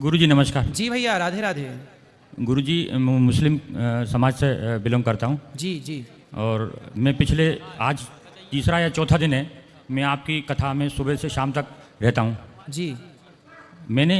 गुरुजी नमस्कार। जी भैया, राधे राधे। गुरुजी मुस्लिम समाज से बिलोंग करता हूँ। जी जी। और मैं पिछले आज तीसरा या चौथा दिन है मैं आपकी कथा में सुबह से शाम तक रहता हूँ। जी मैंने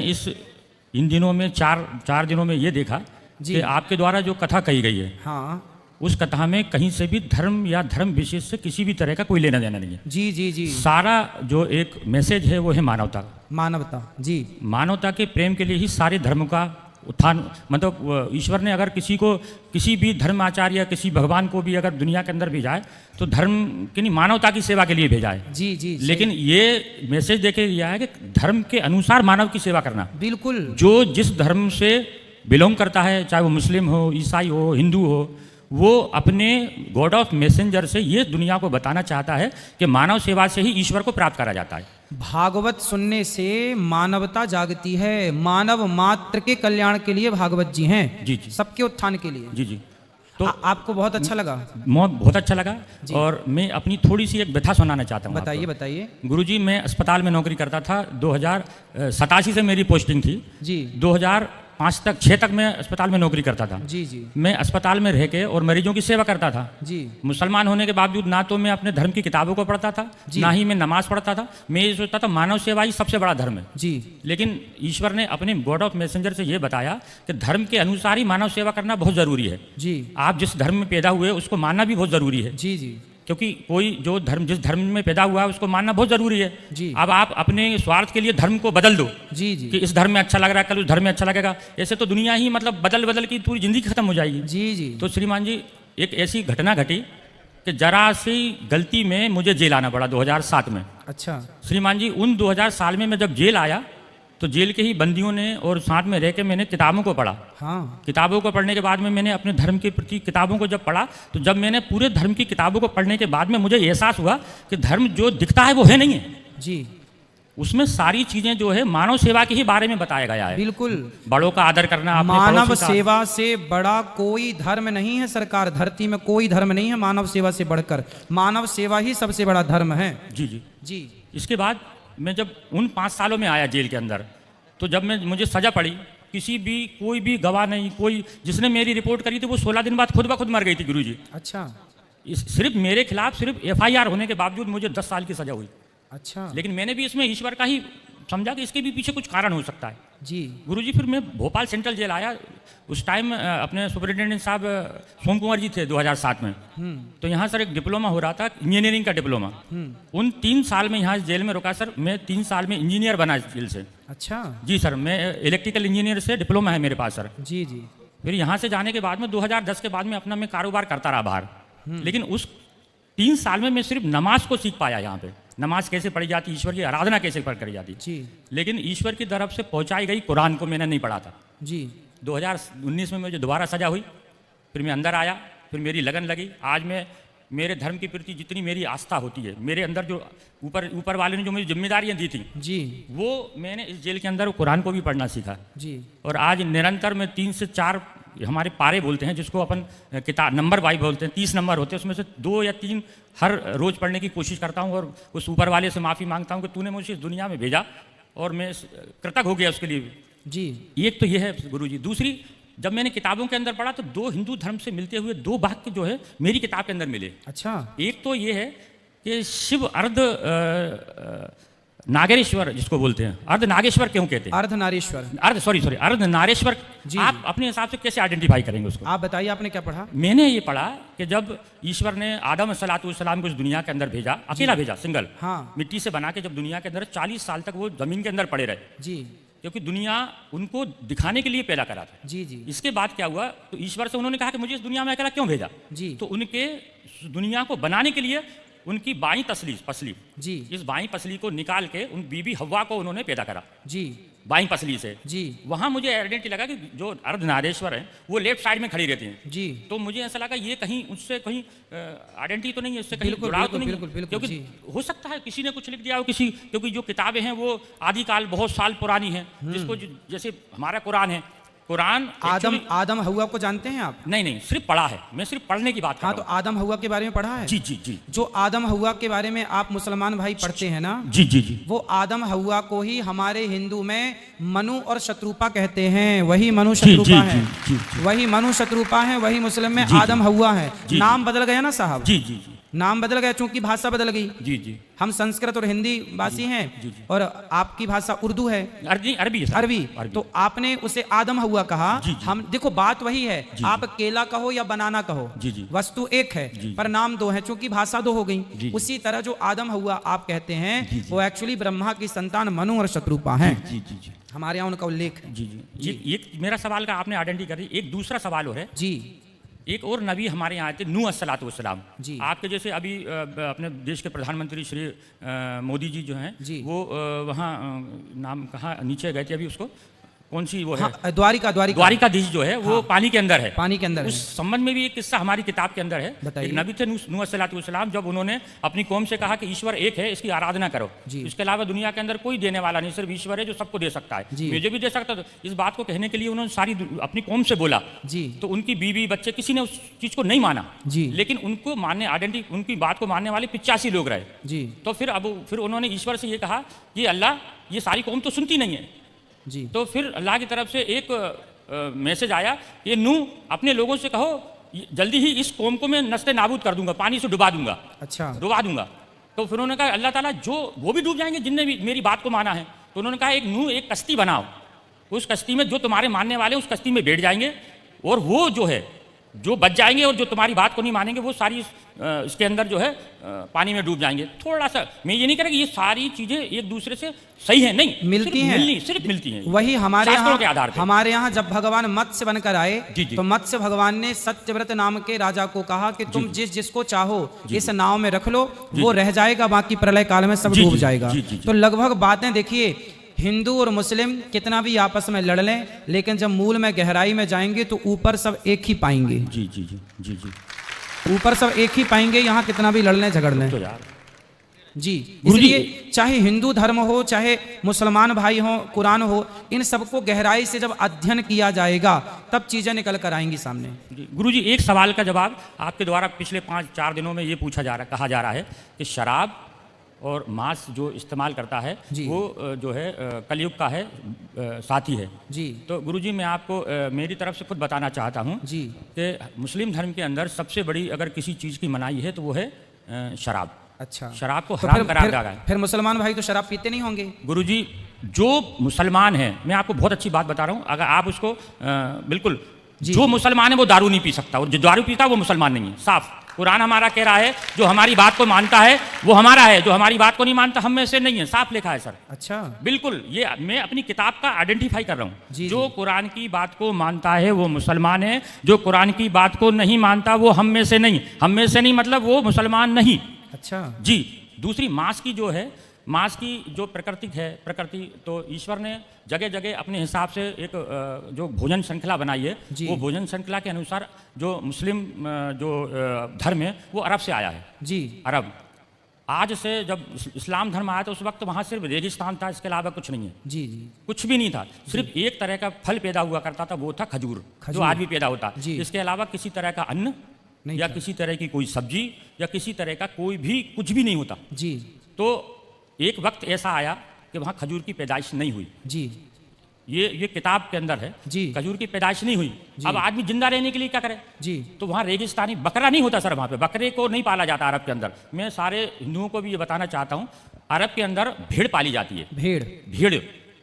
इन दिनों में चार दिनों में ये देखा जी। कि आपके द्वारा जो कथा कही गई है हाँ उस कथा में कहीं से भी धर्म या धर्म विशेष से किसी भी तरह का कोई लेना देना नहीं है। जी जी जी। सारा जो एक मैसेज है वो है मानवता का। मानवता। जी मानवता के प्रेम के लिए ही सारे धर्म का उत्थान, मतलब ईश्वर ने अगर किसी को किसी भी धर्माचार्य या किसी भगवान को भी अगर दुनिया के अंदर भेजा है तो धर्म की नहीं मानवता की सेवा के लिए भेजा है। जी जी। लेकिन ये मैसेज देके दिया है कि धर्म के अनुसार मानव की सेवा करना। बिल्कुल। जो जिस धर्म से बिलोंग करता है, चाहे वो मुस्लिम हो, ईसाई हो, हिंदू हो, वो अपने गॉड ऑफ मैसेंजर से ये दुनिया को बताना चाहता है कि मानव सेवा से ही ईश्वर को प्राप्त करा जाता है। भागवत सुनने से मानवता जागती है। मानव मात्र के कल्याण के लिए भागवत जी हैं। जी जी। सबके उत्थान के लिए। जी जी। तो आपको बहुत अच्छा लगा? बहुत अच्छा लगा। और मैं अपनी थोड़ी सी एक व्यथा सुनाना चाहता हूँ। बताइए बताइए। गुरुजी, मैं अस्पताल में नौकरी करता था। 2087 से मेरी पोस्टिंग थी। जी। 2005 तक मैं अस्पताल में नौकरी करता था। जी जी। मैं अस्पताल में रह के और मरीजों की सेवा करता था। जी। मुसलमान होने के बावजूद ना तो मैं अपने धर्म की किताबों को पढ़ता था, ना ही मैं नमाज पढ़ता था। मैं ये सोचता था मानव सेवा ही सबसे बड़ा धर्म है। जी। लेकिन ईश्वर ने अपने गॉड ऑफ मैसेंजर से ये बताया कि धर्म के अनुसार ही मानव सेवा करना बहुत जरूरी है। जी। आप जिस धर्म में पैदा हुए उसको मानना भी बहुत जरूरी है। जी जी। क्योंकि कोई जो धर्म जिस धर्म में पैदा हुआ है उसको मानना बहुत जरूरी है। जी। अब आप अपने स्वार्थ के लिए धर्म को बदल दो। जी जी। कि इस धर्म में अच्छा लग रहा है, कल उस धर्म में अच्छा लगेगा, ऐसे तो दुनिया ही मतलब बदल बदल की पूरी जिंदगी खत्म हो जाएगी। जी जी। तो श्रीमान जी, एक ऐसी घटना घटी कि जरा सी गलती में मुझे जेल आना पड़ा 2007 में। अच्छा। श्रीमान जी, उन 2000 साल में मैं जब जेल आया तो जेल के ही बंदियों ने और साथ में रह के मैंने किताबों को पढ़ा। हाँ। किताबों को पढ़ने के बाद में मैंने अपने धर्म के प्रति किताबों को जब पढ़ा तो जब मैंने पूरे धर्म की किताबों को पढ़ने के बाद में मुझे एहसास हुआ कि धर्म जो दिखता है वो है नहीं है। जी। उसमें सारी चीजें जो है मानव सेवा के ही बारे में बताया गया है। बिल्कुल। बड़ों का आदर करना, अपने मानव पड़ोसी का। सेवा से बड़ा कोई धर्म नहीं है सरकार। धरती में कोई धर्म नहीं है मानव सेवा से बढ़कर। मानव सेवा ही सबसे बड़ा धर्म है। जी जी जी। इसके बाद मैं जब उन 5 सालों में आया जेल के अंदर तो जब मुझे सजा पड़ी, कोई भी गवाह नहीं, कोई जिसने मेरी रिपोर्ट करी थी वो 16 दिन बाद खुद ब खुद मर गई थी गुरुजी। अच्छा। सिर्फ मेरे खिलाफ सिर्फ FIR होने के बावजूद मुझे 10 साल की सजा हुई। अच्छा। लेकिन मैंने भी इसमें ईश्वर का ही समझा कि इसके भी पीछे कुछ कारण हो सकता है। जी। गुरुजी, फिर मैं भोपाल सेंट्रल जेल आया। उस टाइम अपने सुपरिटेंडेंट साहब सोम कुंवर जी थे 2007 में। तो यहाँ सर एक डिप्लोमा हो रहा था, इंजीनियरिंग का डिप्लोमा। उन 3 साल में यहाँ जेल में रुका सर। मैं 3 साल में इंजीनियर बना जेल से। अच्छा। जी सर, मैं इलेक्ट्रिकल इंजीनियर से डिप्लोमा है मेरे पास सर। जी जी। फिर यहाँ से जाने के बाद में 2010 के बाद में अपना मैं कारोबार करता रहा बाहर। लेकिन उस 3 साल में मैं सिर्फ नमाज को सीख पाया। यहाँ पे नमाज कैसे पढ़ी जाती, ईश्वर की आराधना कैसे करी जाती। जी। लेकिन ईश्वर की तरफ से पहुंचाई गई कुरान को मैंने नहीं पढ़ा था। जी। 2019 में मुझे दोबारा सजा हुई। फिर मैं अंदर आया, फिर मेरी लगन लगी। आज मैं मेरे धर्म के प्रति जितनी मेरी आस्था होती है, मेरे अंदर जो ऊपर वाले ने जो मुझे जिम्मेदारियां दी थी, जी, वो मैंने इस जेल के अंदर कुरान को भी पढ़ना सीखा। जी। और आज निरंतर मैं 3 से 4 हमारे पारे बोलते हैं जिसको अपन किताब नंबर वाइज बोलते हैं, 30 नंबर होते हैं, उसमें से 2 या 3 हर रोज पढ़ने की कोशिश करता हूँ। और उस ऊपर वाले से माफ़ी मांगता हूँ कि तूने मुझे इस दुनिया में भेजा और मैं कृतज्ञ हो गया उसके लिए। जी। एक तो ये है गुरुजी। दूसरी, जब मैंने किताबों के अंदर पढ़ा तो 2 हिंदू धर्म से मिलते हुए 2 वाक्य जो है मेरी किताब के अंदर मिले। अच्छा। एक तो ये है कि शिव नागेश्वर जिसको बोलते हैं, अर्ध नागेश्वर क्यों कहते हैं? अर्ध नारेश्वर। आप अपने हिसाब से कैसे आइडेंटिफाई करेंगे उसको? आप बताइए, आपने क्या पढ़ा? मैंने ये पढ़ा कि जब ईश्वर ने आदम सलाम को इस दुनिया के अंदर भेजा, अकेला भेजा, सिंगल। हाँ। मिट्टी से बना के जब दुनिया के अंदर 40 साल तक वो जमीन के अंदर पड़े रहे। जी। क्योंकि दुनिया उनको दिखाने के लिए पैदा करा था। जी जी। इसके बाद क्या हुआ, तो ईश्वर से उन्होंने कहा कि मुझे इस दुनिया में अकेला क्यों भेजा? जी। तो उनके दुनिया को बनाने के लिए उनकी बाईं पसली जी, इस बाईं पसली को निकाल के उन बीबी हव्वा को उन्होंने पैदा करा। जी। बाईं पसली से। जी। वहां मुझे आइडेंटिटी लगा कि जो अर्धनारेश्वर है वो लेफ्ट साइड में खड़ी रहती हैं। जी। तो मुझे ऐसा लगा ये कहीं उससे कहीं आइडेंटिटी तो नहीं है, उससे कहीं जुड़ाव तो नहीं है। क्योंकि हो सकता है किसी ने कुछ लिख दिया हो क्योंकि जो किताबें हैं वो आदिकाल बहुत साल पुरानी हैं, जिसको जैसे हमारा कुरान है, कुरान आदम हव्वा को जानते हैं आप? नहीं, सिर्फ पढ़ा है, मैं सिर्फ पढ़ने की बात कर रहा हूं। तो आदम हव्वा के बारे में पढ़ा है? जी जी जी। जो आदम हव्वा के बारे में आप मुसलमान भाई पढ़ते हैं ना? जी जी जी। वो आदम हव्वा को ही हमारे हिंदू में मनु और शत्रुपा कहते हैं। वही मनु शत्रुपा है, वही मनु शत्रुपा है, वही मुस्लिम में आदम हव्वा है। नाम बदल गया ना साहब? जी जी जी, नाम बदल गया क्योंकि भाषा बदल गई। जी जी। हम संस्कृत और हिंदी भाषी हैं और आपकी भाषा उर्दू है, अरबी। तो आपने उसे आदम हव्वा कहा। हम देखो बात वही है, आप केला कहो या बनाना कहो, वस्तु एक है पर नाम दो है, क्योंकि भाषा दो हो गई। उसी तरह जो आदम हव्वा आप कहते हैं वो एक्चुअली ब्रह्मा की संतान मनु और शत्रुपा है। हमारे यहाँ उनका उल्लेख है। जी जी। ये मेरा सवाल का आपने आइडेंटिटी कर दी। एक दूसरा सवाल और है जी। एक और नबी हमारे यहाँ आए थे, नूह अस्सलातु वस्सलाम। आपके जैसे अभी अपने देश के प्रधानमंत्री श्री मोदी जी जो हैं वो वहाँ नाम कहाँ नीचे गए थे अभी, उसको कौन सी वो है, द्वारिकाधीश जो है वो पानी के अंदर है। पानी के अंदर उस संबंध में भी एक किस्सा हमारी किताब के अंदर है। एक नबी थे नूह अस्सलातु वस्सलाम, जब उन्होंने अपनी कौम से कहा कि ईश्वर एक है, इसकी आराधना करो, इसके अलावा दुनिया के अंदर कोई देने वाला नहीं, सिर्फ ईश्वर है जो सबको दे सकता है, मुझे भी दे सकता है। इस बात को कहने के लिए उन्होंने सारी अपनी कौम से बोला तो उनकी बीवी बच्चे किसी ने उस चीज को नहीं माना, लेकिन उनको मानने उनकी बात को मानने वाले 85 लोग रहे। तो फिर उन्होंने ईश्वर से ये कहा कि अल्लाह ये सारी कौम तो सुनती नहीं है जी। तो फिर अल्लाह की तरफ से एक मैसेज आया, ये नूह अपने लोगों से कहो जल्दी ही इस कौम को मैं नस्ते नाबूद कर दूंगा, पानी से डुबा दूंगा। अच्छा, डुबा दूंगा। तो फिर उन्होंने कहा अल्लाह ताला जो वो भी डूब जाएंगे जिनने भी मेरी बात को माना है। तो उन्होंने कहा एक नूह एक कश्ती बनाओ, उस कश्ती में जो तुम्हारे मानने वाले उस कश्ती में बैठ जाएंगे और वो जो है जो बच जाएंगे और जो तुम्हारी बात को नहीं मानेंगे वो सारी इसके अंदर जो है पानी में डूब जाएंगे। थोड़ा सा मैं ये नहीं कह रहा कि ये सारी चीजें एक दूसरे से सही है, नहीं मिलती हैं, सिर्फ मिलती हैं। वही हमारे यहाँ जब भगवान मत्स्य बनकर आए तो मत्स्य भगवान ने सत्यव्रत नाम के राजा को कहा कि तुम जिसको चाहो इस नाव में रख लो, वो रह जाएगा, बाकी प्रलय काल में सब डूब जाएगा। तो लगभग बातें देखिए, हिंदू और मुस्लिम कितना भी आपस में लड़ लें, लेकिन जब मूल में गहराई में जाएंगे तो ऊपर सब एक ही पाएंगे। जी जी जी जी जी, ऊपर सब एक ही पाएंगे, यहाँ कितना भी लड़ लें झगड़ लें। तो यार जी, इसलिए चाहे हिंदू धर्म हो चाहे मुसलमान भाई हो, कुरान हो, इन सबको गहराई से जब अध्ययन किया जाएगा तब चीजें निकल कर आएंगी सामने। गुरुजी एक सवाल का जवाब आपके द्वारा पिछले 5-4 दिनों में ये कहा जा रहा है कि शराब और मांस जो इस्तेमाल करता है वो जो है कलयुग का है साथी है जी। तो गुरुजी मैं आपको मेरी तरफ से खुद बताना चाहता हूँ जी कि मुस्लिम धर्म के अंदर सबसे बड़ी अगर किसी चीज़ की मनाही है तो वो है शराब। अच्छा, शराब को हराम करार दिया गया। फिर मुसलमान भाई तो शराब पीते नहीं होंगे? गुरुजी जो मुसलमान है, मैं आपको बहुत अच्छी बात बता रहा हूँ, अगर आप उसको बिल्कुल जो मुसलमान है वो दारू नहीं पी सकता और जो दारू पीता है वो मुसलमान नहीं है। साफ कुरान हमारा कह रहा है जो हमारी बात को मानता है वो हमारा है, जो हमारी बात को नहीं मानता हम में से नहीं है, साफ लिखा है सर। अच्छा, बिल्कुल, ये मैं अपनी किताब का आइडेंटिफाई कर रहा हूँ। जो कुरान की बात को मानता है वो मुसलमान है, जो कुरान की बात को नहीं मानता वो हम में से नहीं। हम में से नहीं मतलब वो मुसलमान नहीं। अच्छा जी। दूसरी मांस की जो है, मांस की जो प्रकृति तो ईश्वर ने जगह जगह अपने हिसाब से एक जो भोजन श्रृंखला बनाई है, वो भोजन श्रृंखला के अनुसार जो मुस्लिम जो धर्म है वो अरब से आया है जी। अरब आज से जब इस्लाम धर्म आया तो उस वक्त वहाँ सिर्फ रेगिस्तान था, इसके अलावा कुछ नहीं है जी जी, कुछ भी नहीं था। सिर्फ एक तरह का फल पैदा हुआ करता था, वो था खजूर, जो आज भी पैदा होता। इसके अलावा किसी तरह का अन्न या किसी तरह की कोई सब्जी या किसी तरह का कोई भी कुछ भी नहीं होता जी। तो एक वक्त ऐसा आया कि वहाँ खजूर की पैदाइश नहीं हुई जी। ये किताब के अंदर है जी, खजूर की पैदाइश नहीं हुई। अब आदमी जिंदा रहने के लिए क्या करे जी? तो वहाँ रेगिस्तानी बकरा नहीं होता सर, वहाँ पे बकरे को नहीं पाला जाता अरब के अंदर। मैं सारे हिंदुओं को भी ये बताना चाहता हूँ, अरब के अंदर भेड़ पाली जाती है। भेड़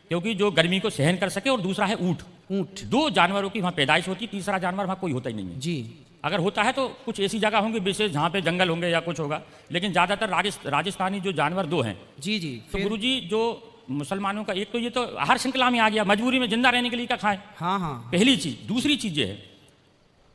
क्योंकि जो गर्मी को सहन कर सके, और दूसरा है ऊँट। 2 जानवरों की वहाँ पैदाइश होती है, तीसरा जानवर वहाँ कोई होता ही नहीं है जी। अगर होता है तो कुछ ऐसी जगह होंगी विशेष जहाँ पे जंगल होंगे या कुछ होगा, लेकिन ज़्यादातर राजस्थानी जो जानवर 2 हैं जी जी। तो गुरुजी जो मुसलमानों का एक तो ये तो आहार श्रृंखला में आ गया, मजबूरी में जिंदा रहने के लिए क्या खाएं। हाँ हाँ, पहली चीज़। दूसरी चीज़ ये है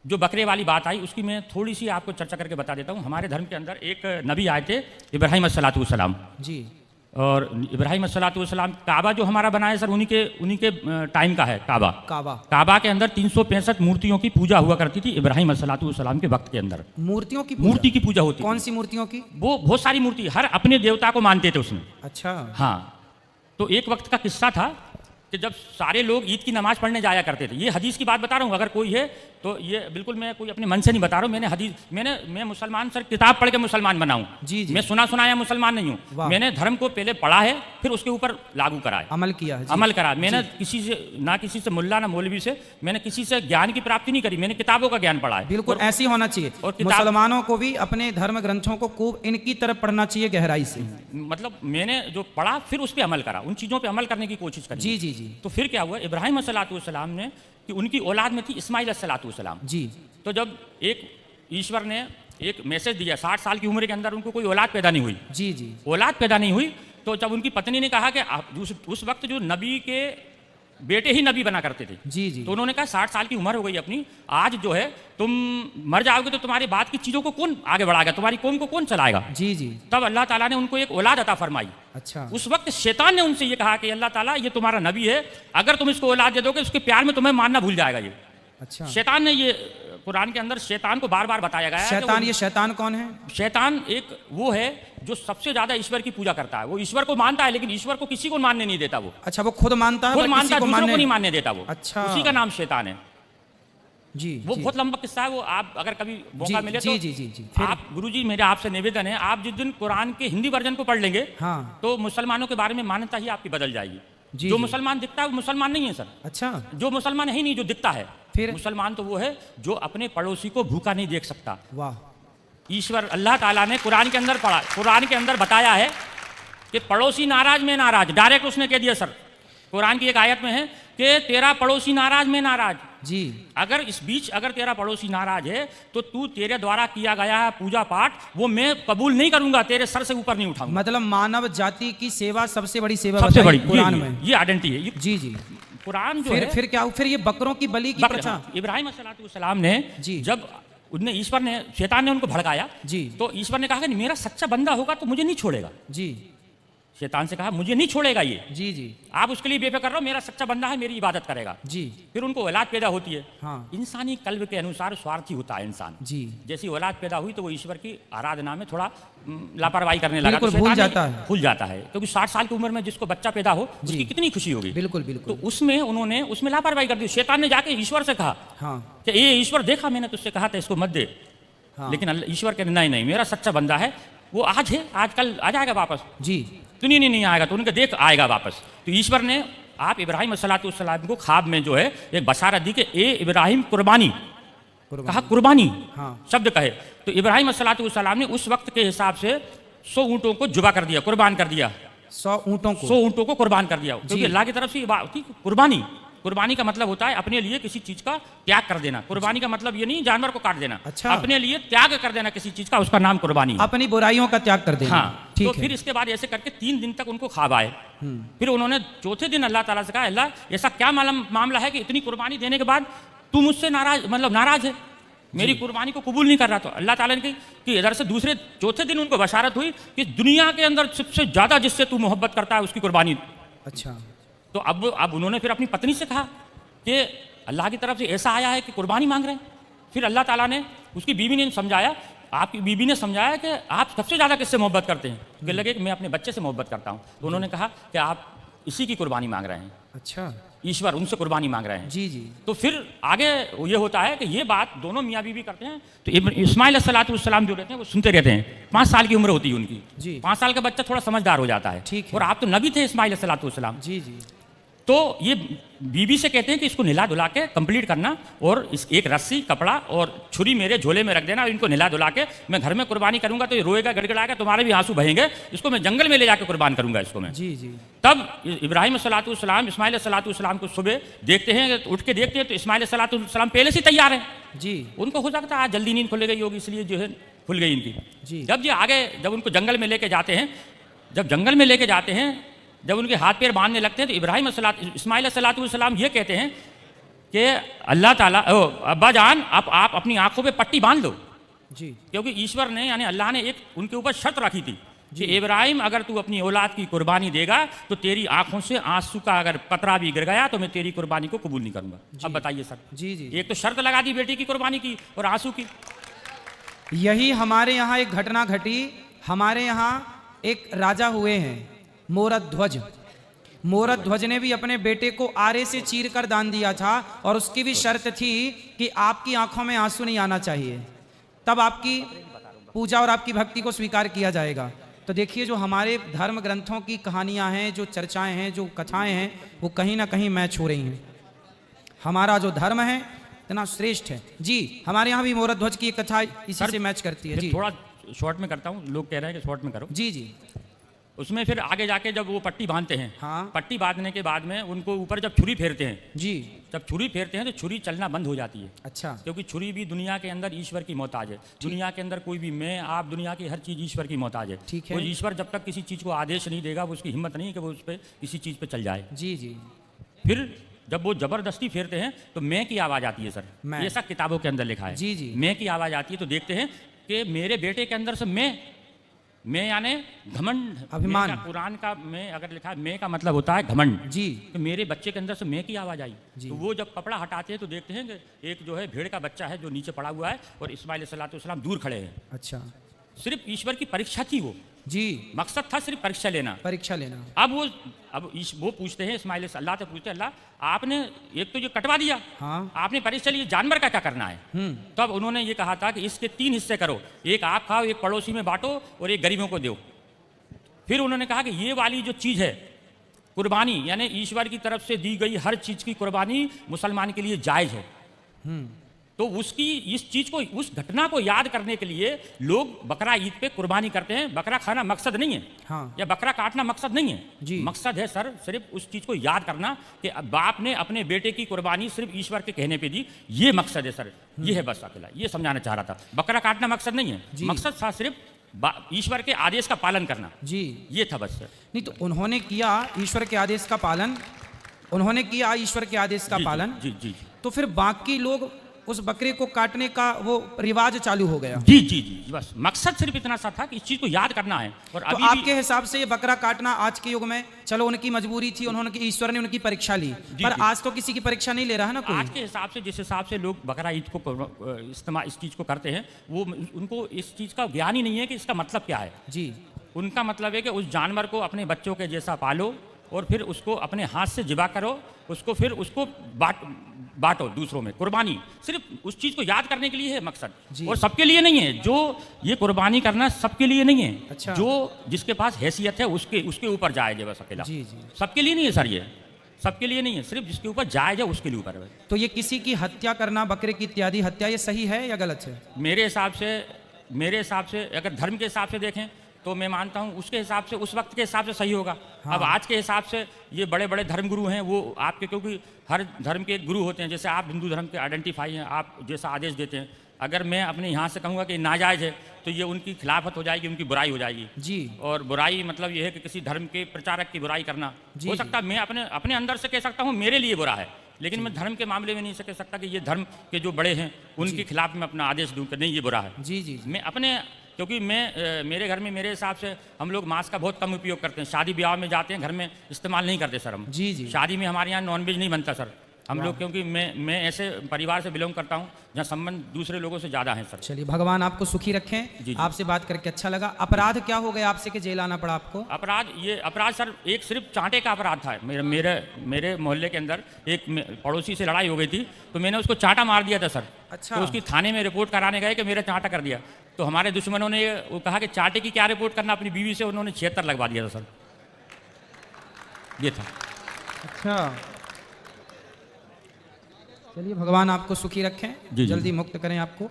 जो बकरे वाली बात आई, उसकी मैं थोड़ी सी आपको चर्चा करके बता देता हूँ। हमारे धर्म के अंदर एक नबी आए थे, इब्राहिम अस्सलातु वस्सलाम जी। और इब्राहिम अस्सलातु वस्सलाम, काबा जो हमारा बनाया सर उन्हीं के टाइम का है। काबा के अंदर 365 मूर्तियों की पूजा हुआ करती थी इब्राहिम अस्सलातु वस्सलाम के वक्त के अंदर। मूर्ति की पूजा होती। कौन सी मूर्तियों की? वो बहुत सारी मूर्ति, हर अपने देवता को मानते थे उसमें। अच्छा हाँ। तो एक वक्त का किस्सा था कि जब सारे लोग ईद की नमाज पढ़ने जाया करते थे, ये हदीस की बात बता रहा हूँ, अगर कोई है तो ये बिल्कुल मैं कोई अपने मन से नहीं बता रहा हूँ, मैं मुसलमान सर किताब पढ़ के मुसलमान बना हूँ। जी जी। मैं सुना सुनाया मुसलमान नहीं हूँ, मैंने धर्म को पहले पढ़ा है, फिर उसके ऊपर लागू करा है, अमल किया है, अमल करा। मैंने किसी से मुल्ला ना मौलवी से मैंने किसी से ज्ञान की प्राप्ति नहीं करी, मैंने किताबों का ज्ञान पढ़ा है। बिल्कुल ऐसी होना चाहिए, और मुसलमानों को भी अपने धर्म ग्रंथों को खूब इनकी तरफ पढ़ना चाहिए गहराई से। मतलब मैंने जो पढ़ा फिर उस पर अमल करा, उन चीजों पर अमल करने की कोशिश करी। जी जी जी। तो फिर क्या हुआ, इब्राहिम अस्सलाम ने कि उनकी औलाद में थी इस्माइल अस्सलाम जी। तो जब एक ईश्वर ने एक मैसेज दिया, 60 साल की उम्र के अंदर उनको कोई औलाद पैदा नहीं हुई। जी जी। औलाद पैदा नहीं हुई, तो जब उनकी पत्नी ने कहा कि उस वक्त जो नबी के बेटे ही नबी बना करते थे, जी जी, तो उन्होंने कहा 60 साल की उम्र हो गई अपनी, आज जो है तुम मर जाओगे तो तुम्हारे बाद की चीजों को कौन आगे बढ़ाएगा, तुम्हारी कौम को कौन चलाएगा। जी जी। तब अल्लाह ताला ने उनको एक औलाद अता फरमाई। अच्छा। उस वक्त शैतान ने उनसे ये कहा कि अल्लाह ताला ये तुम्हारा नबी है, अगर तुम इसको औलाद दे दोगे उसके प्यार में तुम्हें मानना भूल जाएगा ये। अच्छा। शैतान ने ये कुरान के अंदर शैतान को बार बार बताया गया है। शैतान, ये शैतान कौन है? शैतान एक वो है जो सबसे ज्यादा ईश्वर की पूजा करता है, वो ईश्वर को मानता है लेकिन ईश्वर को किसी को मानने नहीं देता वो। अच्छा, वो खुद मानता है, खुद मानता है, दूसरों को नहीं मानने देता वो। अच्छा, उसी का नाम शैतान है जी। वो बहुत लंबा किस्सा है वो, आप अगर कभी मौका मिले तो जी जी जी। आप गुरुजी मेरा आपसे निवेदन है, आप जिस दिन कुरान के हिंदी वर्जन को पढ़ लेंगे, हाँ, तो मुसलमानों के बारे में मान्यता ही आपकी बदल जाएगी। जी, जो जी। मुसलमान दिखता है वो मुसलमान नहीं है सर। अच्छा, जो मुसलमान है ही नहीं, जो दिखता है। फिर मुसलमान तो वो है जो अपने पड़ोसी को भूखा नहीं देख सकता। वाह। ईश्वर अल्लाह ताला ने कुरान के अंदर पढ़ा, कुरान के अंदर बताया है कि पड़ोसी नाराज में नाराज, डायरेक्ट उसने कह दिया सर। कुरान की एक आयत में है कि तेरा पड़ोसी नाराज में नाराज जी। अगर इस बीच अगर तेरा पड़ोसी नाराज है तो तू तेरे द्वारा किया गया है पूजा पाठ वो मैं कबूल नहीं करूंगा, तेरे सर से ऊपर नहीं उठाऊंगा। मतलब मानव जाति की सेवा सबसे बड़ी सेवा, सबसे बड़ी कुरान में ये आइडेंटिटी है। जी जी। कुरान जो फिर है, फिर क्या, फिर ये बकरों की बलि की प्रथा। इब्राहिम अस्सलाम ने जी, जब उनने ईश्वर ने शैतान ने उनको भड़काया जी, तो ईश्वर ने कहा कि मेरा सच्चा बंदा होगा तो मुझे नहीं छोड़ेगा। जी। शैतान से कहा मुझे नहीं छोड़ेगा ये। जी जी। आप उसके लिए बेफिक्र रहो, मेरा सच्चा बंदा है, मेरी इबादत करेगा। जी। फिर उनको औलाद पैदा होती है। हाँ। इंसानी कल्ब के अनुसार स्वार्थी होता है इंसान। जी। जैसी औलाद पैदा हुई तो वो ईश्वर की आराधना में थोड़ा लापरवाही करने लगा, तो भूल जाता है क्योंकि 60 साल की उम्र में जिसको बच्चा पैदा हो उसकी कितनी खुशी होगी। बिल्कुल बिल्कुल। तो उसमें लापरवाही कर दी। शैतान ने जाके ईश्वर से कहा हाँ, कि ये ईश्वर देखा मैंने तुझसे कहा था इसको मत दे। हाँ। लेकिन ईश्वर के नहीं मेरा सच्चा बंदा है, वो आज है, आजकल आ जाएगा वापस। जी। तो नहीं आएगा, तो उनके देख आएगा वापस। तो ईश्वर ने आप इब्राहिम अस्सलाम को ख्वाब में जो है एक बशारत दी कि ए इब्राहिम कुर्बानी कहा, कुर्बानी हाँ, शब्द कहे। तो इब्राहिम अस्सलाम ने उस वक्त के हिसाब से 100 ऊँटों को जुबा कर दिया, कुर्बान कर दिया। 100 ऊँटों को कुर्बान कर दिया, क्योंकि अल्लाह की तरफ से कुर्बानी। कुर्बानी का मतलब होता है अपने लिए किसी चीज का त्याग कर देना। कुर्बानी का मतलब ये नहीं जानवर को काट देना। अच्छा। अपने लिए त्याग कर देना किसी चीज का, उसका नाम कुर्बानी। अपनी बुराइयों का त्याग कर देना। हाँ। तो फिर इसके बाद ऐसे करके 3 दिन तक उनको ख्वाब आए। फिर उन्होंने चौथे दिन अल्लाह ताला से कहा, अल्लाह ऐसा क्या मामला है कि इतनी कुर्बानी देने के बाद तू मुझसे नाराज है, मेरी कुर्बानी को कबूल नहीं कर रहा। तो अल्लाह ताला ने कही कि इधर से चौथे दिन उनको बशारत हुई कि दुनिया के अंदर सबसे ज्यादा जिससे तू मोहब्बत करता है उसकी कुर्बानी। अच्छा। तो अब उन्होंने फिर अपनी पत्नी से कहा कि अल्लाह की तरफ से ऐसा आया है कि कुर्बानी मांग रहे हैं। फिर अल्लाह ताला ने उसकी बीवी ने समझाया, आपकी बीवी ने समझाया कि आप सबसे ज़्यादा किससे मोहब्बत करते हैं। कहने लगे कि मैं अपने बच्चे से मोहब्बत करता हूँ। तो उन्होंने कहा कि आप इसी की कुर्बानी मांग रहे हैं। अच्छा। ईश्वर उनसे कुर्बानी मांग रहे हैं। जी जी। तो फिर आगे ये होता है कि ये बात दोनों मियाँ बीवी करते हैं। तो इस्माइल अस्सलाम जो रहते हैं वो सुनते रहते हैं। 5 साल की उम्र होती है उनकी। जी। 5 साल का बच्चा थोड़ा समझदार हो जाता है। ठीक है। और आप तो नबी थे इस्माइल अस्सलाम। जी जी। तो ये बीबी से कहते हैं कि इसको नहला धुला के कंप्लीट करना, और एक रस्सी कपड़ा और छुरी मेरे झोले में रख देना, इनको नहला धुला के मैं घर में कुर्बानी करूंगा तो ये रोएगा, गड़गड़ाएगा, तुम्हारे भी आंसू बहेंगे, इसको मैं जंगल में ले जाकर कुर्बान करूंगा इसको मैं। जी जी। तब इब्राहिम अस्सलाम इस्माइल अस्सलाम को सुबह देखते हैं, उठ के देखते हैं तो इस्माइल अस्सलाम पहले से तैयार है। जी। उनको हो सकता है आज जल्दी नींद खुल गई होगी, इसलिए जो है खुल गई इनकी। जी। जब ये आगे जब उनको जंगल में लेके जाते हैं, जब उनके हाथ पैर बांधने लगते हैं तो इस्माइल अस्सलाम ये कहते हैं कि अल्लाह ताला अब्बा जान आप अपनी आंखों पे पट्टी बांध लो। जी। क्योंकि ईश्वर ने यानी अल्लाह ने एक उनके ऊपर शर्त रखी थी कि इब्राहिम अगर तू अपनी औलाद की कुर्बानी देगा तो तेरी आंखों से आंसू का अगर कतरा भी गिर गया तो मैं तेरी कुर्बानी को कबूल नहीं करूंगा। अब बताइए सर। जी जी। एक तो शर्त लगा दी बेटी की कुर्बानी की और आंसू की। यही हमारे यहाँ एक घटना घटी। हमारे यहाँ एक राजा हुए हैं मोरध्वज। मोरध्वज ने भी अपने बेटे को आरे से चीर कर दान दिया था और उसकी भी शर्त थी कि आपकी आंखों में आंसू नहीं आना चाहिए, तब आपकी पूजा और आपकी भक्ति को स्वीकार किया जाएगा। तो देखिए जो हमारे धर्म ग्रंथों की कहानियां हैं, जो चर्चाएं हैं, जो कथाएं हैं, वो कहीं ना कहीं मैच हो रही हैं। हमारा जो धर्म है इतना श्रेष्ठ है जी। हमारे यहाँ भी मोरध्वज की एक कथा इसी से मैच करती है जी। थोड़ा शॉर्ट में करता हूँ, लोग कह रहे हैं कि शॉर्ट में करो। जी जी। उसमें फिर आगे जाके जब वो पट्टी बांधते हैं, हाँ, पट्टी बांधने के बाद में उनको ऊपर जब छुरी फेरते हैं जी, जब छुरी फेरते हैं तो छुरी चलना बंद हो जाती है। अच्छा। क्योंकि छुरी भी दुनिया के अंदर ईश्वर की मोहताज है। दुनिया के अंदर कोई भी मैं आप दुनिया की हर चीज़ ईश्वर की मोहताज है। ठीक है। वो ईश्वर जब तक किसी चीज़ को आदेश नहीं देगा वो उसकी हिम्मत नहीं है कि वो उस पर किसी चीज़ पे चल जाए। जी जी। फिर जब वो जबरदस्ती फेरते हैं तो मैं की आवाज़ आती है सर, ये सब किताबों के अंदर लिखा है। जी जी। मैं की आवाज़ आती है तो देखते हैं कि मेरे बेटे के अंदर से मैं यानी घमंड, अभिमान। कुरान का मैं अगर लिखा है मैं का मतलब होता है घमंड जी। तो मेरे बच्चे के अंदर से मैं की आवाज़ आई। जी। तो वो जब कपड़ा हटाते हैं तो देखते हैं कि एक जो है भेड़ का बच्चा है जो नीचे पड़ा हुआ है और इस्माइल सलाम दूर खड़े हैं। अच्छा। सिर्फ ईश्वर की परीक्षा थी वो जी, मकसद था सिर्फ परीक्षा लेना। परीक्षा लेना। अब वो पूछते हैं इस्माइल से, अल्लाह से पूछते हैं, अल्लाह आपने एक तो ये कटवा दिया, हाँ, आपने परीक्षा ली, जानवर का क्या करना है? तब उन्होंने ये कहा था कि इसके 3 हिस्से करो, एक आप खाओ, एक पड़ोसी में बांटो और एक गरीबों को दो। फिर उन्होंने कहा कि ये वाली जो चीज़ है कुर्बानी, यानी ईश्वर की तरफ से दी गई हर चीज़ की कुर्बानी मुसलमान के लिए जायज़ है। तो उसकी इस चीज़ को, उस घटना को याद करने के लिए लोग बकरा ईद पे कुर्बानी करते हैं। बकरा खाना मकसद नहीं है, हाँ, या बकरा काटना मकसद नहीं है जी। मकसद है सर सिर्फ उस चीज़ को याद करना कि बाप ने अपने बेटे की कुर्बानी सिर्फ ईश्वर के कहने पे दी, ये मकसद है सर। ये है बस, अकेला ये समझाना चाह रहा था। बकरा काटना मकसद नहीं है, मकसद था सिर्फ ईश्वर के आदेश का पालन करना जी, ये था बस सर। नहीं तो उन्होंने किया ईश्वर के आदेश का पालन, उन्होंने किया ईश्वर के आदेश का पालन। जी जी। तो फिर बाकी लोग उस बकरे को काटने का वो रिवाज चालू हो गया। जी जी जी, बस मकसद सिर्फ इतना सा था कि इस चीज को याद करना है। और तो अभी आपके हिसाब से ये बकरा काटना आज के युग में, चलो उनकी मजबूरी थी, उन्होंने ईश्वर ने उनकी परीक्षा ली, पर आज तो किसी की परीक्षा नहीं ले रहा है ना कोई। आज के हिसाब से जिस हिसाब से लोग बकरा ईद को इस्तेमाल इस चीज को करते हैं, वो उनको इस चीज का ज्ञान ही नहीं है कि इसका मतलब क्या है जी। उनका मतलब है कि उस जानवर को अपने बच्चों के जैसा पालो और फिर उसको अपने हाथ से ज़िबा करो, उसको फिर उसको बांटो दूसरों में। कुर्बानी सिर्फ उस चीज़ को याद करने के लिए है मकसद, और सबके लिए नहीं है। जो ये कुर्बानी करना सबके लिए नहीं है। अच्छा। जो जिसके पास हैसियत है उसके ऊपर जायज़ है बस, अकेला। जी जी। सबके लिए नहीं है सर, ये सबके लिए नहीं है, सिर्फ जिसके ऊपर जायज़ है उसके लिए ऊपर है। तो ये किसी की हत्या करना, बकरे की इत्यादि हत्या, ये सही है या गलत है? मेरे हिसाब से अगर धर्म के हिसाब से देखें तो मैं मानता हूँ उसके हिसाब से, उस वक्त के हिसाब से सही होगा। हाँ। अब आज के हिसाब से ये बड़े बड़े धर्म गुरु हैं, वो आपके, क्योंकि हर धर्म के गुरु होते हैं। जैसे आप हिंदू धर्म के आइडेंटिफाई हैं, आप जैसा आदेश देते हैं, अगर मैं अपने यहाँ से कहूँगा कि नाजायज़ है तो ये उनकी खिलाफत हो जाएगी, उनकी बुराई हो जाएगी जी। और बुराई मतलब ये है कि किसी धर्म के प्रचारक की बुराई करना हो सकता है। मैं अपने अंदर से कह सकता हूँ मेरे लिए बुरा है, लेकिन मैं धर्म के मामले में नहीं कह सकता कि ये धर्म के जो बड़े हैं उनके खिलाफ मैं अपना आदेश दूँ कि नहीं ये बुरा है। जी जी। मैं अपने, क्योंकि मेरे घर में मेरे हिसाब से हम लोग मांस का बहुत कम उपयोग करते हैं। शादी ब्याह में जाते हैं, घर में इस्तेमाल नहीं करते सर हम। जी जी। शादी में हमारे यहाँ नॉनवेज नहीं बनता सर हम लोग, क्योंकि मैं ऐसे परिवार से बिलोंग करता हूँ जहाँ संबंध दूसरे लोगों से ज़्यादा है सर। चलिए, भगवान आपको सुखी रखें। आपसे बात करके अच्छा लगा। अपराध क्या हो गया आपसे कि जेल आना पड़ा आपको? अपराध सर एक सिर्फ चांटे का अपराध था। मेरे मोहल्ले के अंदर एक पड़ोसी से लड़ाई हो गई थी, तो मैंने उसको चांटा मार दिया था सर। अच्छा। तो उसकी थाने में रिपोर्ट कराने गए कि मेरा चांटा कर दिया, तो हमारे दुश्मनों ने वो कहा कि चांटे की क्या रिपोर्ट करना, अपनी बीवी से उन्होंने 76 लगवा दिया था सर। ये था। अच्छा, चलिए, भगवान आपको सुखी रखें, जल्दी मुक्त करें आपको।